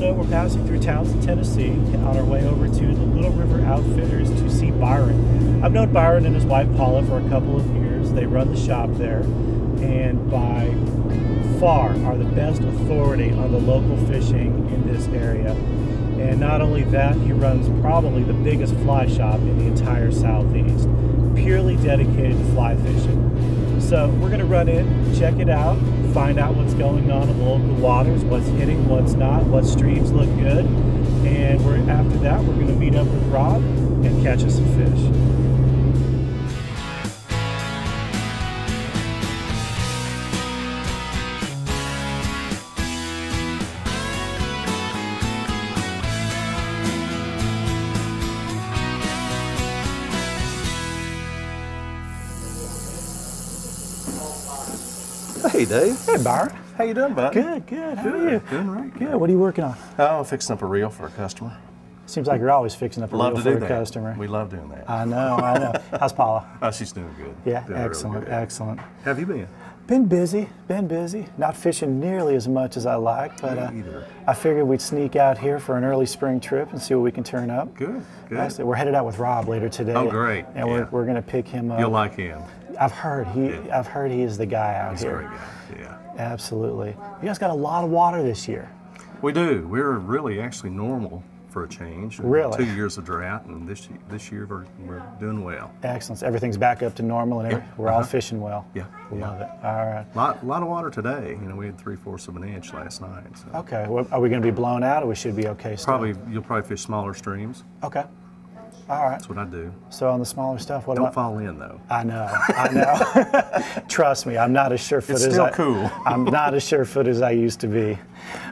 So we're passing through Townsend, Tennessee, on our way over to the Little River Outfitters to see Byron. I've known Byron and his wife Paula for a couple of years. They run the shop there, and by far are the best authority on the local fishing in this area. And not only that, he runs probably the biggest fly shop in the entire Southeast, purely dedicated to fly fishing. So we're going to run in, check it out, find out what's going on in the local waters, what's hitting, what's not, what streams look good, and after that we're going to meet up with Rob and catch us some fish. Hey, Dave. Hey, Byron. How you doing, bud? Good, good. How are you? Doing right. Good. What are you working on? Oh, I'm fixing up a reel for a customer. Seems like you're always fixing up a reel for a customer. We love doing that. I know, I know. How's Paula? Oh, she's doing good. Yeah, doing excellent, really excellent. How have you been? Been busy. Not fishing nearly as much as I like, but I figured we'd sneak out here for an early spring trip and see what we can turn up. Good, good. We're headed out with Rob later today. Oh, great. And we're going to pick him up. You'll like him. I've heard he is the guy out He's here. He's a great guy, yeah. Absolutely. You guys got a lot of water this year. We do. We're really actually normal for a change. Really? 2 years of drought, and this year we're doing well. Excellent. Everything's back up to normal, and we're all fishing well. Yeah. Love it. All right. A lot of water today. You know, we had 3/4 of an inch last night. So. Okay. Well, are we going to be blown out, or we should be okay still? You'll probably fish smaller streams. Okay. All right. That's what I do. So on the smaller stuff, what Don't fall in though. I know. Trust me, I'm not as surefoot it's as still cool. I'm not as surefoot as I used to be.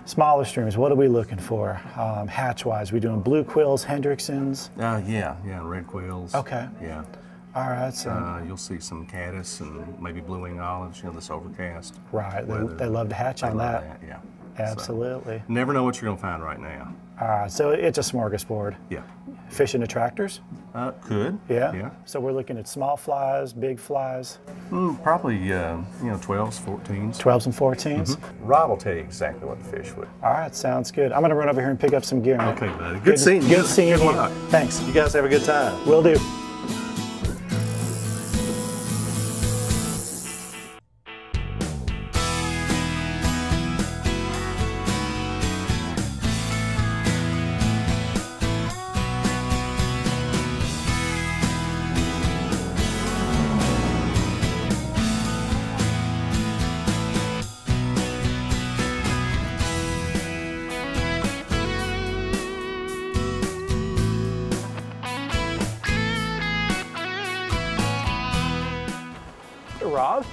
Smaller streams, what are we looking for? Hatch-wise, we doing blue quills, Hendricksons? Yeah, red quills. Okay. Yeah. All right. So you'll see some caddis and maybe blue wing olives. You know, this overcast. Right. They love to hatch on that. Yeah. Absolutely. So, never know what you're going to find right now. All right. So it's a smorgasbord. Yeah. Fishing attractors? Could. Yeah. Yeah. So we're looking at small flies, big flies? Probably, 12s, 14s. 12s and 14s? Rob will tell you exactly what to fish with. All right, sounds good. I'm going to run over here and pick up some gear. Okay, buddy. Good seeing you. Good seeing you. Good luck. Thanks. You guys have a good time. Will do. Rob.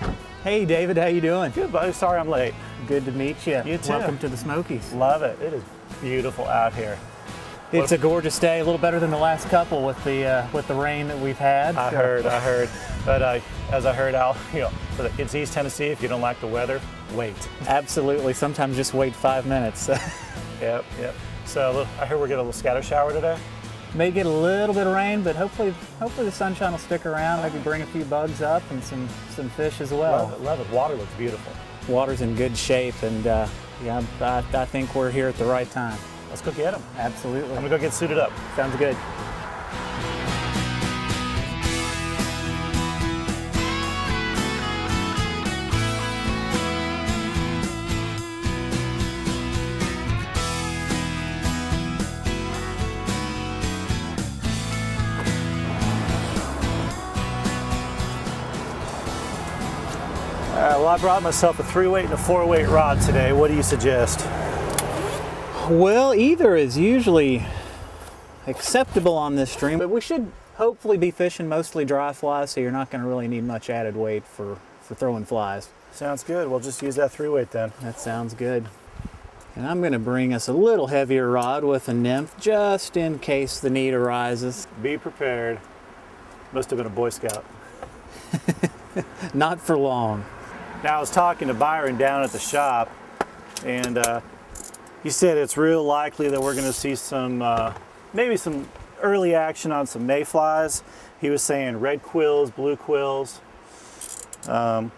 Hey David, how you doing? Good, buddy. Sorry I'm late. Good to meet you. You too. Welcome to the Smokies. Love it. It is beautiful out here. It's a gorgeous day, a little better than the last couple with the rain that we've had. I heard. But as I heard, it's East Tennessee. If you don't like the weather, wait. Absolutely. Sometimes just wait 5 minutes. Yep. So I heard we're getting a little scatter shower today. May get a little bit of rain, but hopefully the sunshine will stick around. Maybe bring a few bugs up and some fish as well. Love it. Water looks beautiful. Water's in good shape, and I think we're here at the right time. Let's go get them. Absolutely. I'm gonna go get suited up. Sounds good. Well, I brought myself a 3-weight and a 4-weight rod today. What do you suggest? Well, either is usually acceptable on this stream, but we should hopefully be fishing mostly dry flies, so you're not going to really need much added weight for throwing flies. Sounds good. We'll just use that 3-weight then. That sounds good. And I'm going to bring us a little heavier rod with a nymph, just in case the need arises. Be prepared. Must have been a Boy Scout. Not for long. Now, I was talking to Byron down at the shop, and he said it's real likely that we're going to see some, maybe some early action on some mayflies. He was saying red quills, blue quills. And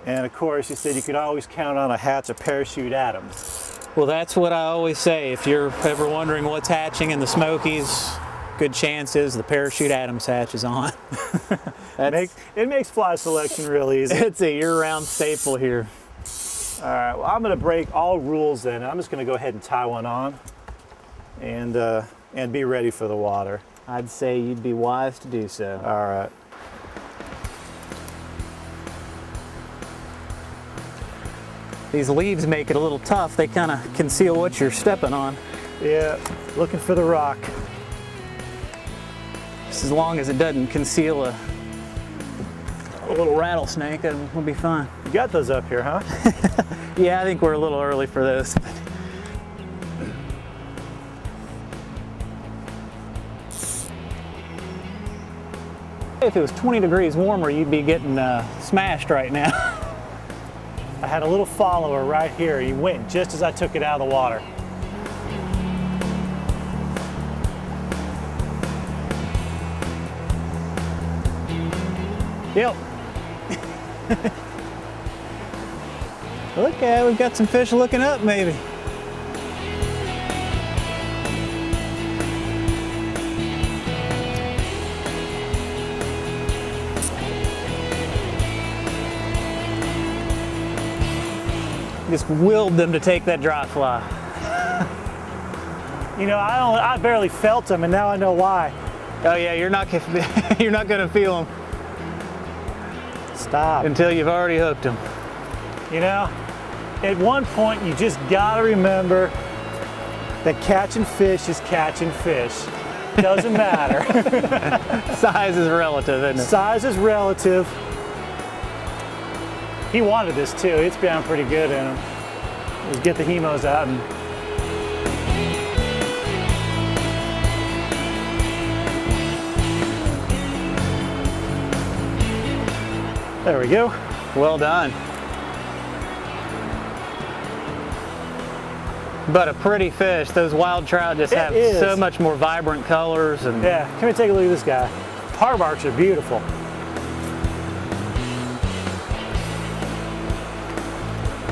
of course, he said you could always count on a hatch of parachute Adams. Well, that's what I always say. If you're ever wondering what's hatching in the Smokies, good chance is the parachute Adams hatch is on. It makes fly selection real easy. It's a year-round staple here. All right, well, I'm gonna break all rules then. I'm just gonna go ahead and tie one on and be ready for the water. I'd say you'd be wise to do so. All right. These leaves make it a little tough. They kind of conceal what you're stepping on. Yeah, looking for the rock. Just as long as it doesn't conceal a little rattlesnake, we'll be fine. You got those up here, huh? Yeah, I think we're a little early for this. If it was 20 degrees warmer, you'd be getting smashed right now. I had a little follower right here. He went just as I took it out of the water. Yep. Look at it, we've got some fish looking up maybe. Just willed them to take that dry fly. You know, I barely felt them, and now I know why. Oh yeah, you're not you're not gonna feel them. Stop. Until you've already hooked them. You know, at one point you just gotta remember that catching fish is catching fish. Doesn't matter. Size is relative, isn't it? Size is relative. He wanted this too. It's been pretty good in him. Let's get the hemos out and there we go. Well done. But a pretty fish. Those wild trout just have so much more vibrant colors. And yeah, come here, take a look at this guy. Parbarks are beautiful.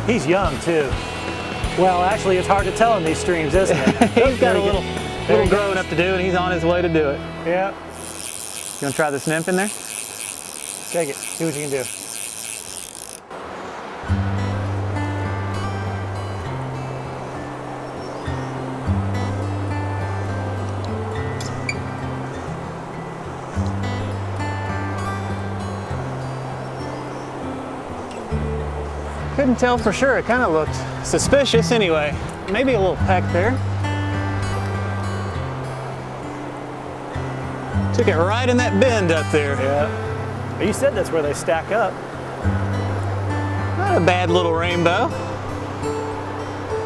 He's young too. Well, actually, it's hard to tell in these streams, isn't it? He's got a little growing up to do, and he's on his way to do it. Yeah. You want to try this nymph in there? Take it. See what you can do. Couldn't tell for sure. It kind of looked suspicious anyway. Maybe a little peck there. Took it right in that bend up there. Yeah. You said that's where they stack up. Not a bad little rainbow.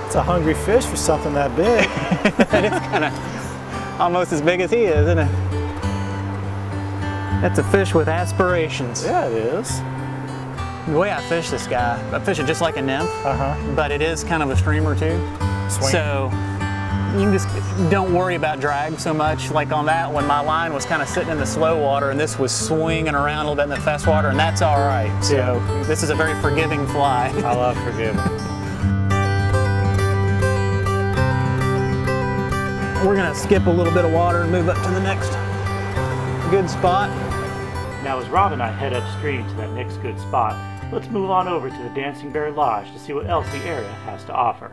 It's a hungry fish for something that big. It's kind of almost as big as he is, isn't it? That's a fish with aspirations. Yeah, it is. The way I fish this guy, I fish it just like a nymph, but it is kind of a streamer too. Swing. So you just don't worry about drag so much. Like on that one, my line was kind of sitting in the slow water and this was swinging around a little bit in the fast water, and that's all right. So this is a very forgiving fly. I love forgiving. We're gonna skip a little bit of water and move up to the next good spot. Now as Rob and I head upstream to that next good spot, let's move on over to the Dancing Bear Lodge to see what else the area has to offer.